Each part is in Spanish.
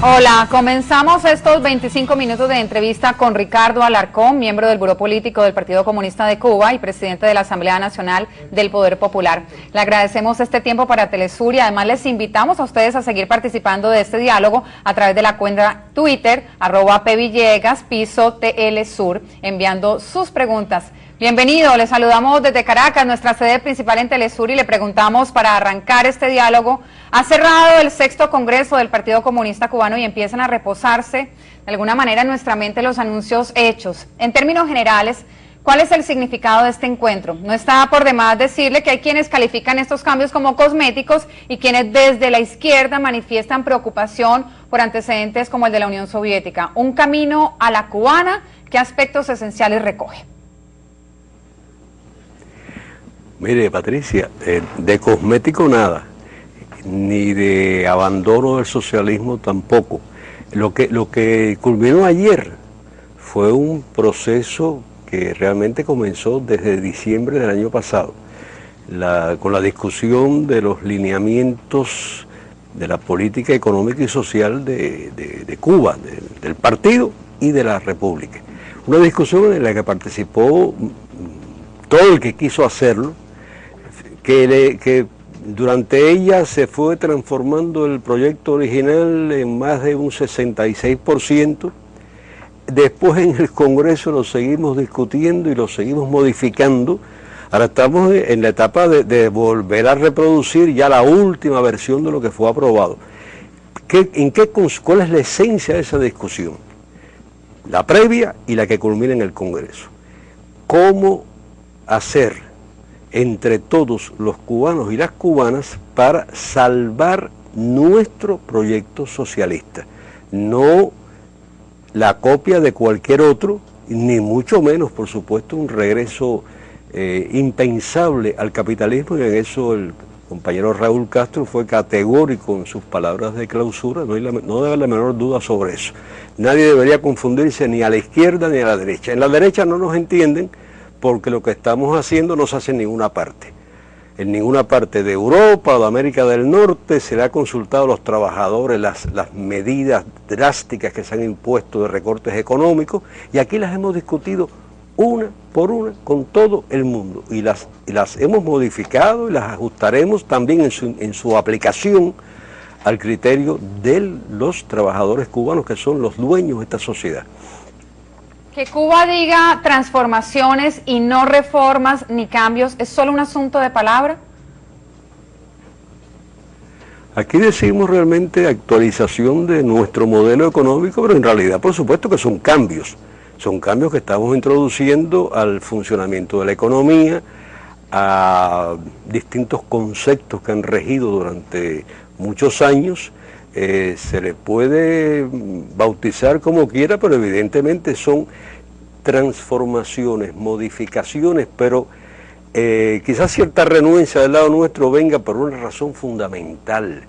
Hola, comenzamos estos 25 minutos de entrevista con Ricardo Alarcón, miembro del Buró Político del Partido Comunista de Cuba y presidente de la Asamblea Nacional del Poder Popular. Le agradecemos este tiempo para Telesur y además les invitamos a ustedes a seguir participando de este diálogo a través de la cuenta Twitter, @pvillegas, piso TLSur, enviando sus preguntas. Bienvenido, le saludamos desde Caracas, nuestra sede principal en Telesur, y le preguntamos, para arrancar este diálogo, ha cerrado el 6º Congreso del Partido Comunista Cubano y empiezan a reposarse de alguna manera en nuestra mente los anuncios hechos. En términos generales, ¿cuál es el significado de este encuentro? No está por demás decirle que hay quienes califican estos cambios como cosméticos y quienes desde la izquierda manifiestan preocupación por antecedentes como el de la Unión Soviética. Un camino a la cubana, ¿qué aspectos esenciales recoge? Mire, Patricia, de cosmético nada, ni de abandono del socialismo tampoco. Lo que culminó ayer fue un proceso que realmente comenzó desde diciembre del año pasado, con la discusión de los lineamientos de la política económica y social de Cuba, del partido y de la República. Una discusión en la que participó todo el que quiso hacerlo, que durante ella se fue transformando el proyecto original en más de un 66%. Después en el Congreso lo seguimos discutiendo y lo seguimos modificando. Ahora estamos en la etapa de volver a reproducir ya la última versión de lo que fue aprobado. ¿Cuál es la esencia de esa discusión? La previa y la que culmina en el Congreso. ¿Cómo hacer entre todos los cubanos y las cubanas para salvar nuestro proyecto socialista? No la copia de cualquier otro, ni mucho menos, por supuesto, un regreso impensable al capitalismo, y en eso el compañero Raúl Castro fue categórico en sus palabras de clausura. No debe haber la menor duda sobre eso. Nadie debería confundirse ni a la izquierda ni a la derecha. En la derecha no nos entienden, porque lo que estamos haciendo no se hace en ninguna parte. En ninguna parte de Europa o de América del Norte se le ha consultado a los trabajadores las medidas drásticas que se han impuesto de recortes económicos, y aquí las hemos discutido una por una con todo el mundo, y las hemos modificado y las ajustaremos también en su aplicación al criterio de los trabajadores cubanos, que son los dueños de esta sociedad. Que Cuba diga transformaciones y no reformas ni cambios, ¿es solo un asunto de palabra? Aquí decimos realmente actualización de nuestro modelo económico, pero en realidad por supuesto que son cambios que estamos introduciendo al funcionamiento de la economía, a distintos conceptos que han regido durante muchos años. Se le puede bautizar como quiera, pero evidentemente son transformaciones, modificaciones, pero quizás cierta renuencia del lado nuestro venga por una razón fundamental: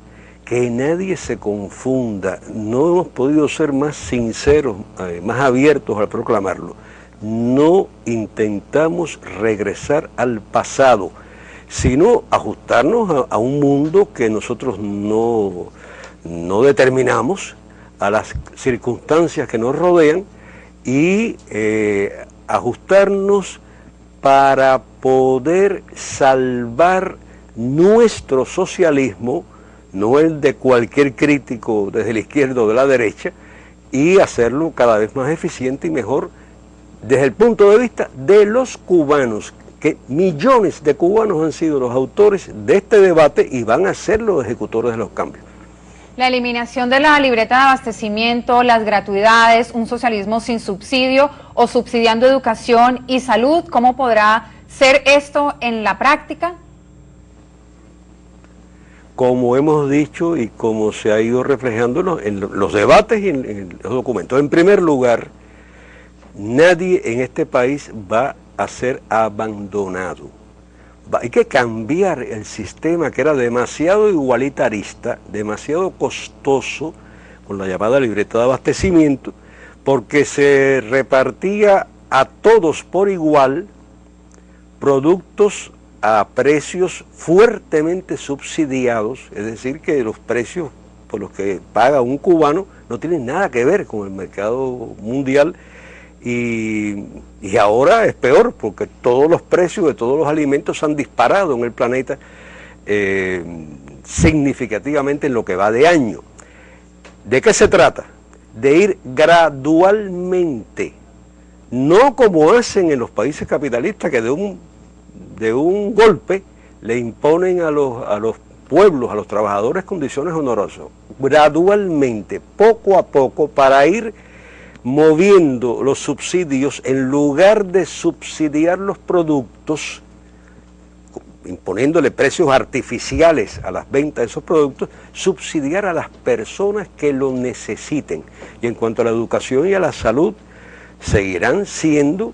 que nadie se confunda. No hemos podido ser más sinceros, más abiertos al proclamarlo. No intentamos regresar al pasado, sino ajustarnos a un mundo que nosotros no determinamos, a las circunstancias que nos rodean, y ajustarnos para poder salvar nuestro socialismo, no el de cualquier crítico desde la izquierda o de la derecha, y hacerlo cada vez más eficiente y mejor desde el punto de vista de los cubanos, que millones de cubanos han sido los autores de este debate y van a ser los ejecutores de los cambios. La eliminación de la libreta de abastecimiento, las gratuidades, un socialismo sin subsidio o subsidiando educación y salud, ¿cómo podrá ser esto en la práctica? Como hemos dicho y como se ha ido reflejando en los debates y en los documentos. En primer lugar, nadie en este país va a ser abandonado. Hay que cambiar el sistema, que era demasiado igualitarista, demasiado costoso, con la llamada libreta de abastecimiento, porque se repartía a todos por igual productos a precios fuertemente subsidiados, es decir, que los precios por los que paga un cubano no tienen nada que ver con el mercado mundial y ahora es peor porque todos los precios de todos los alimentos han disparado en el planeta significativamente en lo que va de año. ¿De qué se trata? De ir gradualmente, no como hacen en los países capitalistas que de un golpe le imponen a los pueblos, a los trabajadores condiciones onerosas, gradualmente, poco a poco, para ir moviendo los subsidios en lugar de subsidiar los productos, imponiéndole precios artificiales a las ventas de esos productos, subsidiar a las personas que lo necesiten. Y en cuanto a la educación y a la salud, seguirán siendo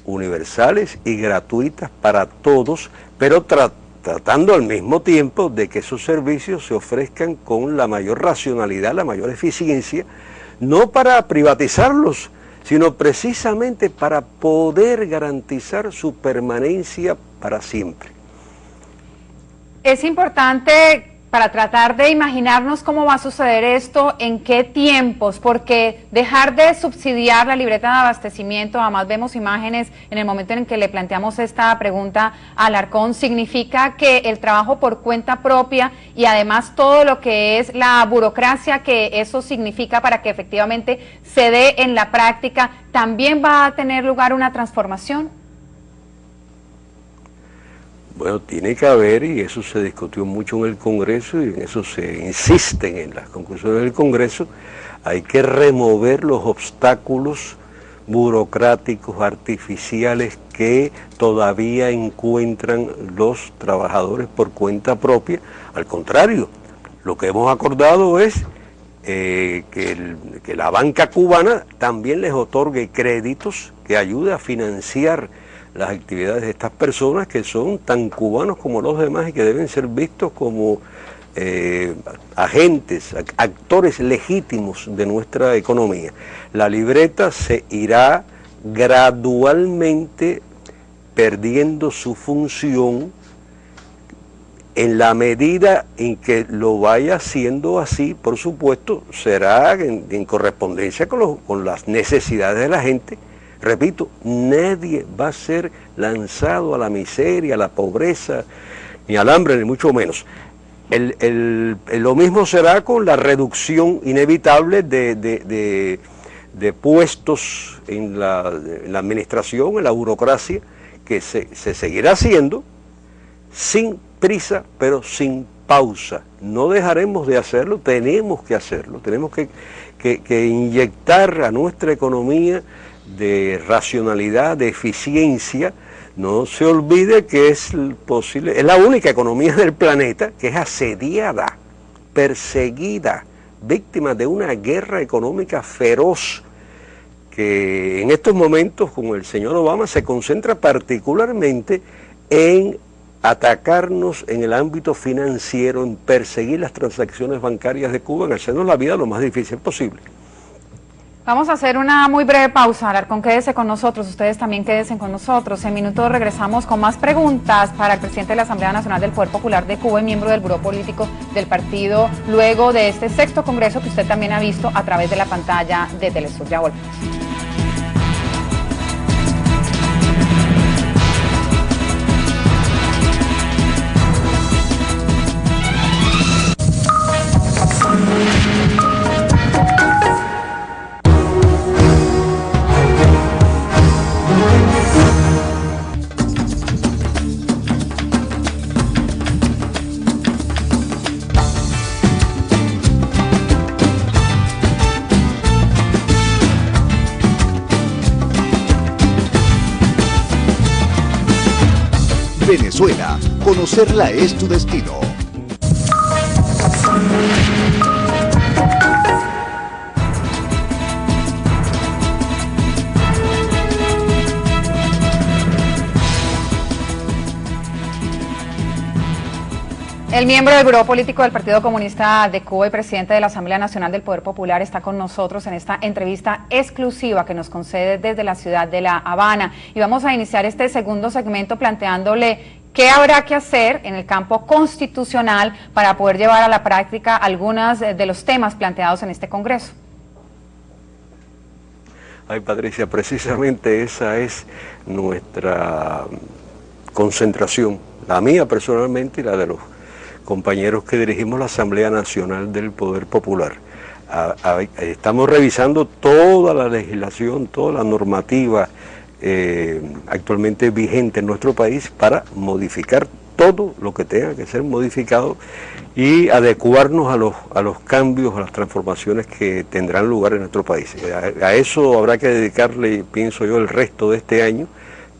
universales y gratuitas para todos, pero tratando al mismo tiempo de que esos servicios se ofrezcan con la mayor racionalidad, la mayor eficiencia, no para privatizarlos, sino precisamente para poder garantizar su permanencia para siempre. Es importante para tratar de imaginarnos cómo va a suceder esto, en qué tiempos, porque dejar de subsidiar la libreta de abastecimiento, además vemos imágenes en el momento en que le planteamos esta pregunta a Alarcón, significa que el trabajo por cuenta propia y además todo lo que es la burocracia que eso significa para que efectivamente se dé en la práctica, ¿también va a tener lugar una transformación? Bueno, tiene que haber, y eso se discutió mucho en el Congreso, y en eso se insisten en las conclusiones del Congreso, hay que remover los obstáculos burocráticos, artificiales, que todavía encuentran los trabajadores por cuenta propia. Al contrario, lo que hemos acordado es que la banca cubana también les otorgue créditos que ayude a financiar las actividades de estas personas que son tan cubanos como los demás y que deben ser vistos como agentes, actores legítimos de nuestra economía. La libreta se irá gradualmente perdiendo su función en la medida en que lo vaya haciendo así. Por supuesto, será en correspondencia con las necesidades de la gente. Repito, nadie va a ser lanzado a la miseria, a la pobreza, ni al hambre, ni mucho menos. Lo mismo será con la reducción inevitable de puestos en la administración, en la burocracia, que se seguirá haciendo sin prisa, pero sin pausa. No dejaremos de hacerlo, tenemos que hacerlo, tenemos que inyectar a nuestra economía de racionalidad, de eficiencia. No se olvide que es la única economía del planeta que es asediada, perseguida, víctima de una guerra económica feroz, que en estos momentos con el señor Obama se concentra particularmente en atacarnos en el ámbito financiero, en perseguir las transacciones bancarias de Cuba, en hacernos la vida lo más difícil posible. Vamos a hacer una muy breve pausa. Alarcón, quédese con nosotros, ustedes también quédense con nosotros. En minutos regresamos con más preguntas para el presidente de la Asamblea Nacional del Poder Popular de Cuba y miembro del Buró Político del partido, luego de este sexto congreso que usted también ha visto a través de la pantalla de Telesur. Ya volvemos. Venezuela, conocerla es tu destino. El miembro del Buró Político del Partido Comunista de Cuba y presidente de la Asamblea Nacional del Poder Popular está con nosotros en esta entrevista exclusiva que nos concede desde la ciudad de La Habana. Y vamos a iniciar este segundo segmento planteándole qué habrá que hacer en el campo constitucional para poder llevar a la práctica algunos de los temas planteados en este Congreso. Ay, Patricia, precisamente esa es nuestra concentración, la mía personalmente y la de los compañeros que dirigimos la Asamblea Nacional del Poder Popular. Estamos revisando toda la legislación, toda la normativa actualmente vigente en nuestro país para modificar todo lo que tenga que ser modificado y adecuarnos a los cambios, a las transformaciones que tendrán lugar en nuestro país. A eso habrá que dedicarle, pienso yo, el resto de este año,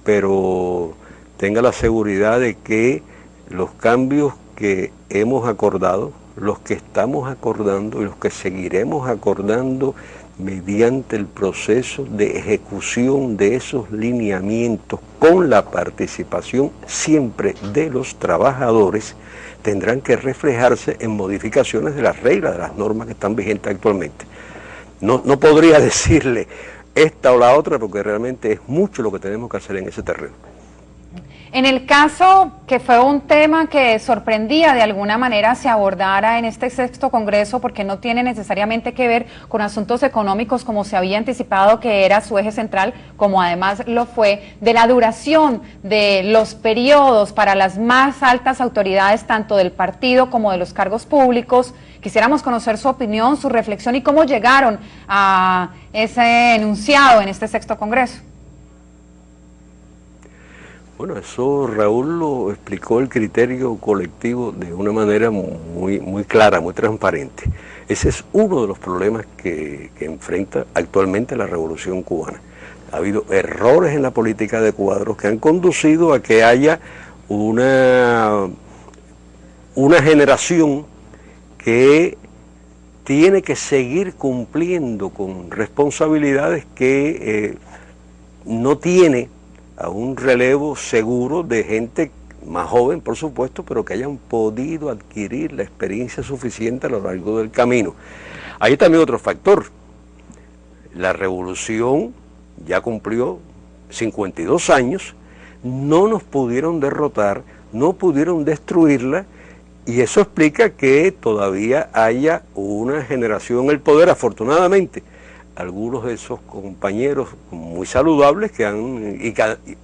pero tenga la seguridad de que los cambios que hemos acordado, los que estamos acordando y los que seguiremos acordando mediante el proceso de ejecución de esos lineamientos con la participación siempre de los trabajadores, tendrán que reflejarse en modificaciones de las reglas, de las normas que están vigentes actualmente. No podría decirle esta o la otra porque realmente es mucho lo que tenemos que hacer en ese terreno. En el caso que fue un tema que sorprendía de alguna manera se abordara en este sexto congreso porque no tiene necesariamente que ver con asuntos económicos como se había anticipado que era su eje central, como además lo fue, de la duración de los periodos para las más altas autoridades tanto del partido como de los cargos públicos. Quisiéramos conocer su opinión, su reflexión y cómo llegaron a ese enunciado en este sexto congreso. Bueno, eso Raúl lo explicó el criterio colectivo de una manera muy clara, muy transparente. Ese es uno de los problemas que enfrenta actualmente la Revolución Cubana. Ha habido errores en la política de cuadros que han conducido a que haya una generación que tiene que seguir cumpliendo con responsabilidades que no tiene a un relevo seguro de gente más joven, por supuesto, pero que hayan podido adquirir la experiencia suficiente a lo largo del camino. Hay también otro factor. La revolución ya cumplió 52 años, no nos pudieron derrotar, no pudieron destruirla, y eso explica que todavía haya una generación en el poder, afortunadamente. Algunos de esos compañeros muy saludables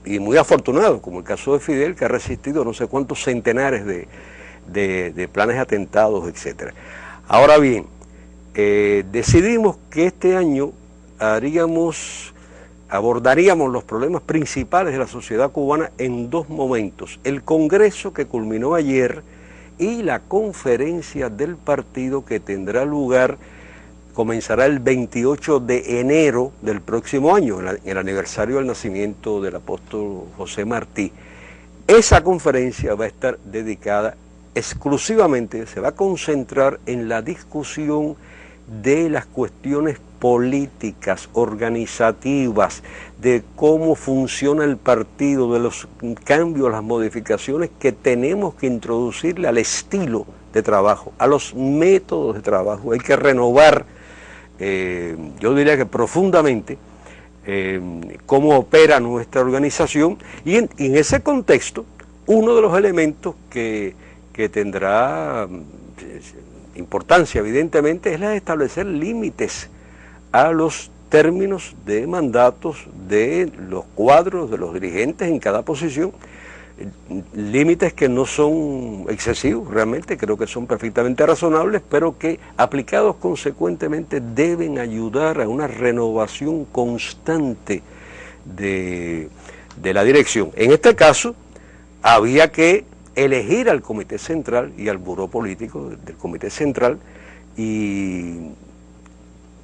y muy afortunados, como el caso de Fidel, que ha resistido no sé cuántos centenares de planes de atentados, etc. Ahora bien, decidimos que este año abordaríamos los problemas principales de la sociedad cubana en dos momentos: el Congreso que culminó ayer y la conferencia del partido que tendrá lugar, comenzará el 28 de enero del próximo año, en el aniversario del nacimiento del apóstol José Martí. Esa conferencia va a estar dedicada exclusivamente, se va a concentrar en la discusión de las cuestiones políticas, organizativas, de cómo funciona el partido, de los cambios, las modificaciones que tenemos que introducirle al estilo de trabajo, a los métodos de trabajo. Hay que renovar, yo diría que profundamente, cómo opera nuestra organización, y en ese contexto uno de los elementos que tendrá importancia evidentemente es la de establecer límites a los términos de mandatos de los cuadros, de los dirigentes en cada posición, límites que no son excesivos, realmente creo que son perfectamente razonables, pero que aplicados consecuentemente deben ayudar a una renovación constante de la dirección. En este caso había que elegir al Comité Central y al Buró Político del Comité Central, y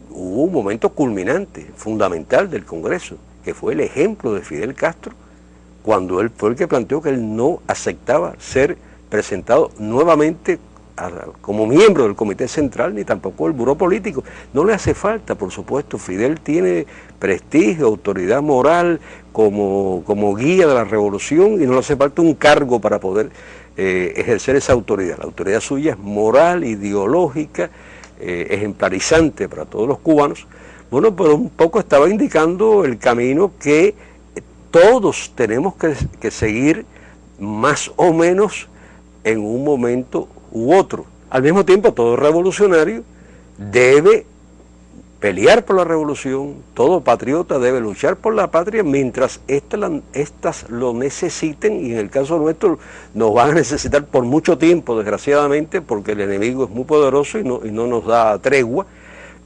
hubo un momento culminante, fundamental del Congreso, que fue el ejemplo de Fidel Castro, cuando él fue el que planteó que él no aceptaba ser presentado nuevamente como miembro del Comité Central, ni tampoco del Buró Político. No le hace falta, por supuesto. Fidel tiene prestigio, autoridad moral como guía de la revolución, y no le hace falta un cargo para poder ejercer esa autoridad. La autoridad suya es moral, ideológica, ejemplarizante para todos los cubanos. Bueno, pero un poco estaba indicando el camino que todos tenemos que seguir, más o menos en un momento u otro. Al mismo tiempo, todo revolucionario debe pelear por la revolución, todo patriota debe luchar por la patria mientras estas lo necesiten, y en el caso nuestro nos van a necesitar por mucho tiempo, desgraciadamente, porque el enemigo es muy poderoso y no nos da tregua,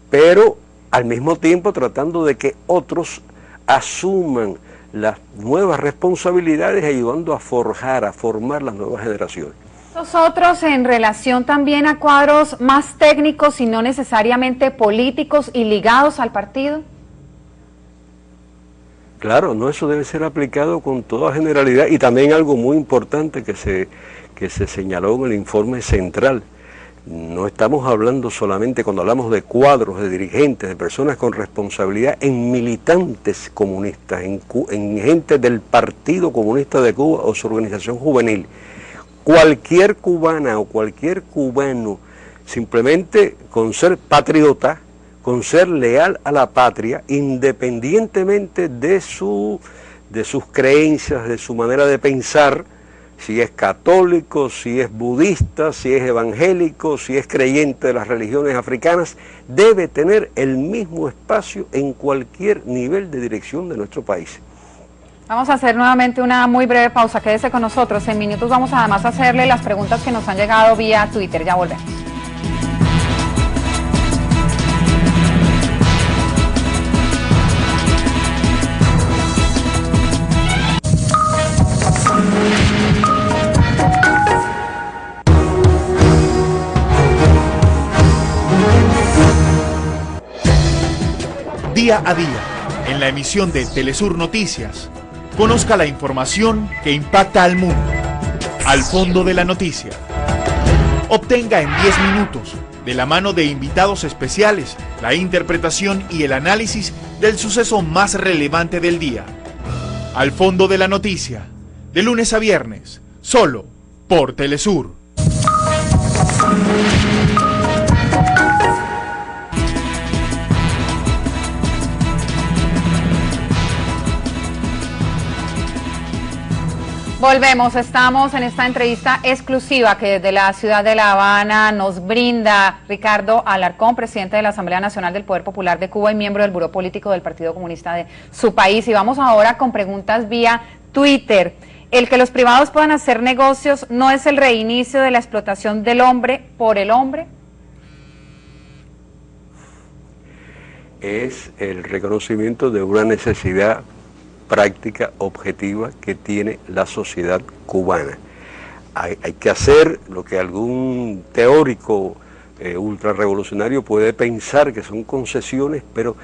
pero al mismo tiempo tratando de que otros asuman las nuevas responsabilidades, ayudando a forjar, a formar las nuevas generaciones. Nosotros en relación también a cuadros más técnicos y no necesariamente políticos y ligados al partido. Claro, no, eso debe ser aplicado con toda generalidad, y también algo muy importante que se señaló en el informe central. No estamos hablando solamente, cuando hablamos de cuadros, de dirigentes, de personas con responsabilidad, en militantes comunistas, en gente del Partido Comunista de Cuba o su organización juvenil. Cualquier cubana o cualquier cubano, simplemente con ser patriota, con ser leal a la patria, independientemente de sus creencias, de su manera de pensar, si es católico, si es budista, si es evangélico, si es creyente de las religiones africanas, debe tener el mismo espacio en cualquier nivel de dirección de nuestro país. Vamos a hacer nuevamente una muy breve pausa, quédese con nosotros. En minutos vamos además a hacerle las preguntas que nos han llegado vía Twitter. Ya volvemos. Día a día, en la emisión de Telesur Noticias, conozca la información que impacta al mundo. Al fondo de la noticia. Obtenga en 10 minutos, de la mano de invitados especiales, la interpretación y el análisis del suceso más relevante del día. Al fondo de la noticia, de lunes a viernes, solo por Telesur. Volvemos, estamos en esta entrevista exclusiva que desde la ciudad de La Habana nos brinda Ricardo Alarcón, presidente de la Asamblea Nacional del Poder Popular de Cuba y miembro del Buró Político del Partido Comunista de su país. Y vamos ahora con preguntas vía Twitter. ¿El que los privados puedan hacer negocios no es el reinicio de la explotación del hombre por el hombre? Es el reconocimiento de una necesidad práctica, objetiva, que tiene la sociedad cubana. Hay que hacer lo que algún teórico ultrarrevolucionario puede pensar que son concesiones, pero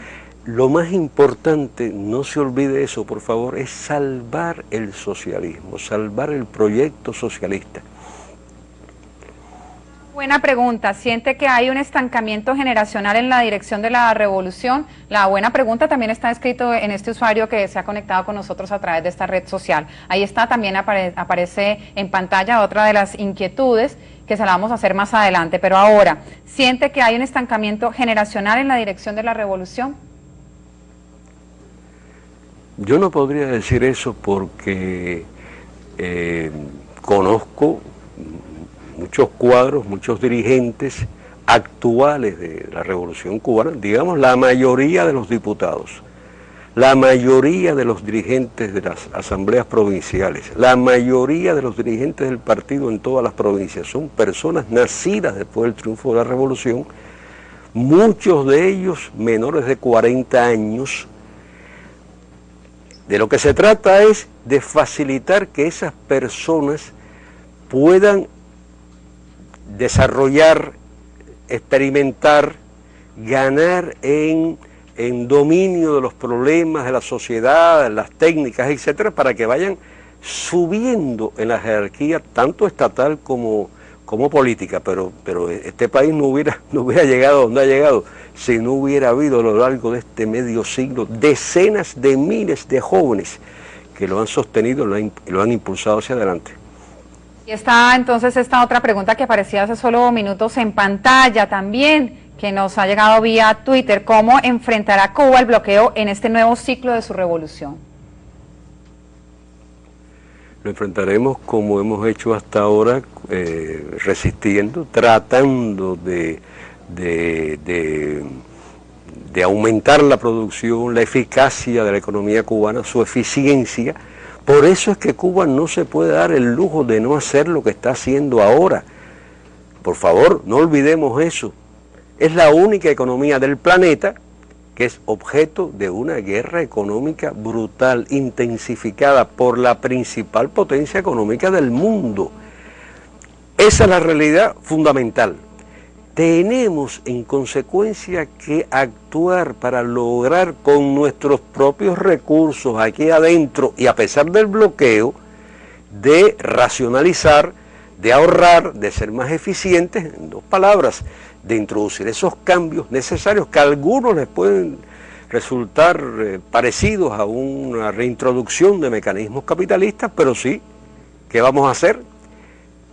lo más importante, no se olvide eso, por favor, es salvar el socialismo, salvar el proyecto socialista. Buena pregunta. ¿Siente que hay un estancamiento generacional en la dirección de la revolución? La buena pregunta también está escrito en este usuario que se ha conectado con nosotros a través de esta red social. Ahí está, también aparece en pantalla otra de las inquietudes que se la vamos a hacer más adelante. Pero ahora, ¿siente que hay un estancamiento generacional en la dirección de la revolución? Yo no podría decir eso porque conozco muchos cuadros, muchos dirigentes actuales de la Revolución Cubana, digamos la mayoría de los diputados, la mayoría de los dirigentes de las asambleas provinciales, la mayoría de los dirigentes del partido en todas las provincias, son personas nacidas después del triunfo de la Revolución, muchos de ellos menores de 40 años. De lo que se trata es de facilitar que esas personas puedan desarrollar, experimentar, ganar en dominio de los problemas de la sociedad, las técnicas, etcétera, para que vayan subiendo en la jerarquía tanto estatal como política, pero este país no hubiera llegado donde ha llegado si no hubiera habido a lo largo de este medio siglo decenas de miles de jóvenes que lo han sostenido y lo han impulsado hacia adelante. Y está entonces esta otra pregunta que aparecía hace solo minutos en pantalla también, que nos ha llegado vía Twitter. ¿Cómo enfrentará Cuba el bloqueo en este nuevo ciclo de su revolución? Lo enfrentaremos como hemos hecho hasta ahora, resistiendo, tratando de de aumentar la producción, la eficacia de la economía cubana, su eficiencia. Por eso es que Cuba no se puede dar el lujo de no hacer lo que está haciendo ahora. Por favor, no olvidemos eso. Es la única economía del planeta que es objeto de una guerra económica brutal, intensificada por la principal potencia económica del mundo. Esa es la realidad fundamental. Tenemos en consecuencia que actuar para lograr con nuestros propios recursos aquí adentro y a pesar del bloqueo, de racionalizar, de ahorrar, de ser más eficientes, en dos palabras, de introducir esos cambios necesarios que a algunos les pueden resultar parecidos a una reintroducción de mecanismos capitalistas, pero sí, ¿qué vamos a hacer?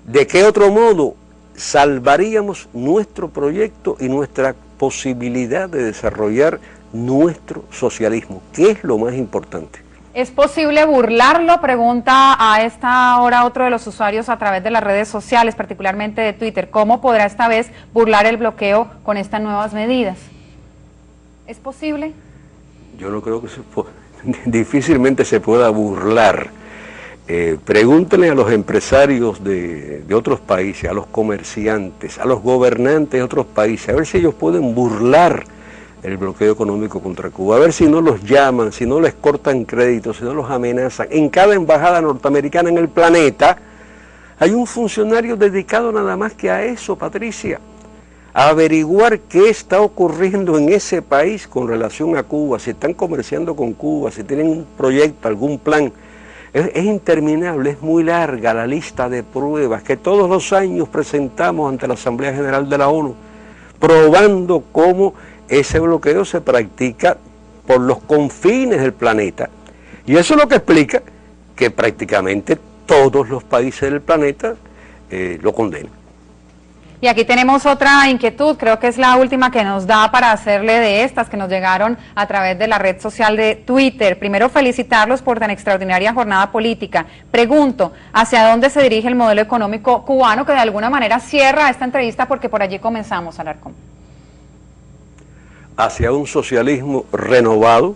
¿De qué otro modo salvaríamos nuestro proyecto y nuestra posibilidad de desarrollar nuestro socialismo? ¿Qué es lo más importante? ¿Es posible burlarlo? Pregunta a esta hora otro de los usuarios a través de las redes sociales, particularmente de Twitter. ¿Cómo podrá esta vez burlar el bloqueo con estas nuevas medidas? ¿Es posible? Yo no creo que difícilmente se pueda burlar. Pregúntenle a los empresarios de otros países, a los comerciantes, a los gobernantes de otros países, a ver si ellos pueden burlar el bloqueo económico contra Cuba, a ver si no los llaman, si no les cortan créditos, si no los amenazan. En cada embajada norteamericana en el planeta hay un funcionario dedicado nada más que a eso, Patricia, a averiguar qué está ocurriendo en ese país con relación a Cuba, si están comerciando con Cuba, si tienen un proyecto, algún plan. Es interminable, es muy larga la lista de pruebas que todos los años presentamos ante la Asamblea General de la ONU, probando cómo ese bloqueo se practica por los confines del planeta. Y eso es lo que explica que prácticamente todos los países del planeta lo condenan. Y aquí tenemos otra inquietud, creo que es la última que nos da para hacerle de estas que nos llegaron a través de la red social de Twitter. Primero, felicitarlos por tan extraordinaria jornada política. Pregunto, ¿hacia dónde se dirige el modelo económico cubano que de alguna manera cierra esta entrevista porque por allí comenzamos, Alarcón? Hacia un socialismo renovado,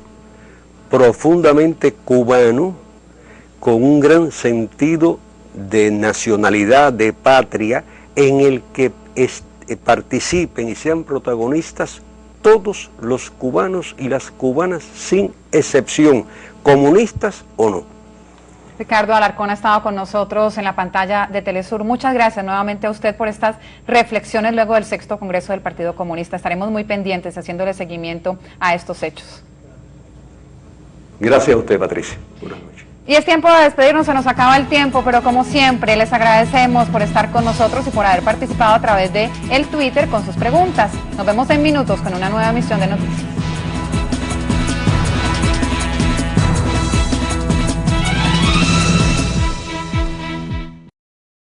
profundamente cubano, con un gran sentido de nacionalidad, de patria, en el que participen y sean protagonistas todos los cubanos y las cubanas sin excepción, comunistas o no. Ricardo Alarcón ha estado con nosotros en la pantalla de Telesur. Muchas gracias nuevamente a usted por estas reflexiones luego del 6º Congreso del Partido Comunista. Estaremos muy pendientes haciéndole seguimiento a estos hechos. Gracias a usted, Patricia. Buenas noches. Y es tiempo de despedirnos, se nos acaba el tiempo, pero como siempre les agradecemos por estar con nosotros y por haber participado a través de el Twitter con sus preguntas. Nos vemos en minutos con una nueva emisión de Noticias.